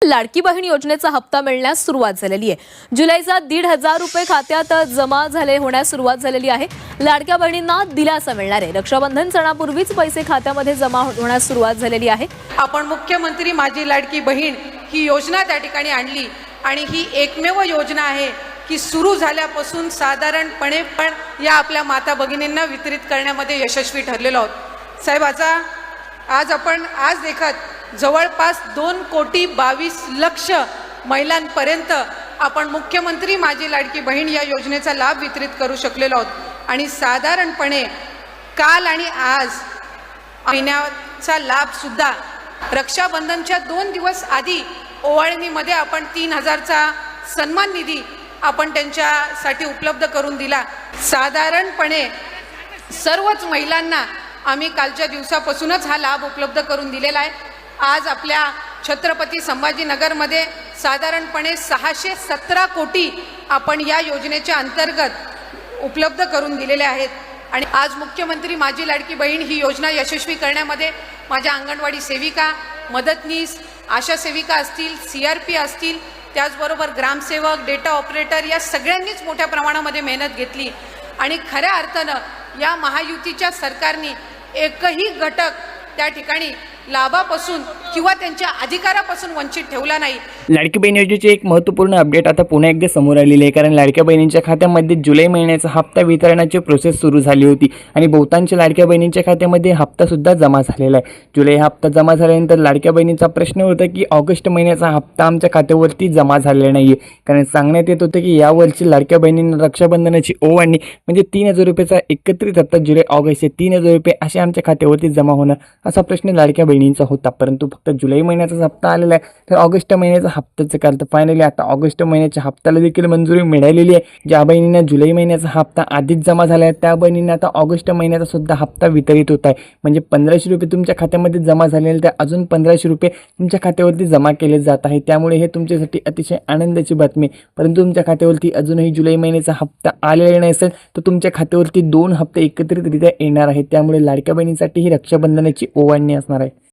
लाडकी बहीण योजनेचा हप्ता मिळण्यास सुरुवात झालेली आहे। जुलैचा 1,500 रुपये खात्यात जमा होण्यास सुरुवात झालेली आहे। लाडक्या बहिणींना दिलासा मिळणार आहे। रक्षाबंधन सणापूर्वीच पैसे खात्यामध्ये जमा होण्यास सुरुवात झालेली आहे। आपण मुख्यमंत्री माझी लाडकी बहीण ही योजना त्या ठिकाणी आणली आणि ही एकमेव योजना आहे की सुरू झाल्यापासून साधारणपणे पण या आपल्या माता भगिनींना वितरित करण्यामध्ये यशस्वी ठरलेलो आहोत। साहेब, आज आपण देखत जवळपास 2,22,00,000 महिलांपर्यंत आपण मुख्यमंत्री माझी लाडकी बहीण या योजनेचा लाभ वितरित करू शकलेलो आहोत। आणि साधारणपणे काल आणि आज महिन्याचा लाभ सुद्धा रक्षाबंधनच्या 2 दिवस आधी ओवाळणीमध्ये आपण 3,000चा सन्मान निधी आपण त्यांच्यासाठी उपलब्ध करून दिला। साधारणपणे सर्वच महिलांना आम्ही कालच्या दिवसापासूनच हा लाभ उपलब्ध करून दिलेला आहे। आज आपल्या छत्रपती संभाजीनगरमध्ये साधारणपणे 617 कोटी आपण या योजनेच्या अंतर्गत उपलब्ध करून दिलेले आहेत। आणि आज मुख्यमंत्री माझी लाडकी बहीण ही योजना यशस्वी करण्यामध्ये माझ्या अंगणवाडी सेविका, मदतनीस, आशा सेविका असतील, CRP असतील, त्याचबरोबर ग्रामसेवक, डेटा ऑपरेटर या सगळ्यांनीच मोठ्या प्रमाणामध्ये मेहनत घेतली। आणि खऱ्या अर्थानं या महायुतीच्या सरकारने एकही घटक त्या ठिकाणी लाभापासून किंवा त्यांच्या अधिकारापासून वंचित ठेवला नाही। लाडकी बहीण योजनेची एक महत्त्वपूर्ण अपडेट आता पुन्हा एकदा समोर आलेली आहे, कारण लाडक्या बहिणींच्या खात्यामध्ये जुलै महिन्याचा हप्ता वितरणाची प्रोसेस सुरू झाली होती आणि बहुतांश लाडक्या बहिणींच्या खात्यामध्ये हप्ता सुद्धा जमा झालेला आहे। जुलै हप्ता जमा झाल्यानंतर लाडक्या बहिणींचा प्रश्न होता की ऑगस्ट महिन्याचा हप्ता आमच्या खात्यावरती जमा झालेला नाही आहे, कारण सांगण्यात येत होतं की यावर्षी लाडक्या बहिणींना रक्षाबंधनाची ओवाळणी म्हणजे 3,000 रुपयाचा एकत्रित हप्ता जुलै ऑगस्टचे 3,000 रुपये असे आमच्या खात्यावरती जमा होणार असा प्रश्न लाडक्या बहिणींचा होता। परंतु फक्त जुलै महिन्याचा हप्ता आलेला आहे, तर ऑगस्ट महिन्याचा हप्त्याचं काल तर फायनली आता ऑगस्ट महिन्याच्या हप्त्याला देखील मंजुरी मिळालेली आहे। ज्या बहिणींना जुलै महिन्याचा हप्ता आधीच जमा झाला आहे त्या बहिणींना आता ऑगस्ट महिन्याचा सुद्धा हप्ता वितरित होत आहे। म्हणजे 1,500 रुपये तुमच्या खात्यामध्ये जमा झालेले तर अजून 1,500 रुपये तुमच्या खात्यावरती जमा केले जात आहे। त्यामुळे हे तुमच्यासाठी अतिशय आनंदाची बातमी। परंतु तुमच्या खात्यावरती अजूनही जुलै महिन्याचा हप्ता आलेला नसेल तर तुमच्या खात्यावरती 2 हप्ते एकत्रितरित्या येणार आहेत। त्यामुळे लाडक्या बहिणींसाठी ही रक्षाबंधनाची ओवाळणी असणार आहे।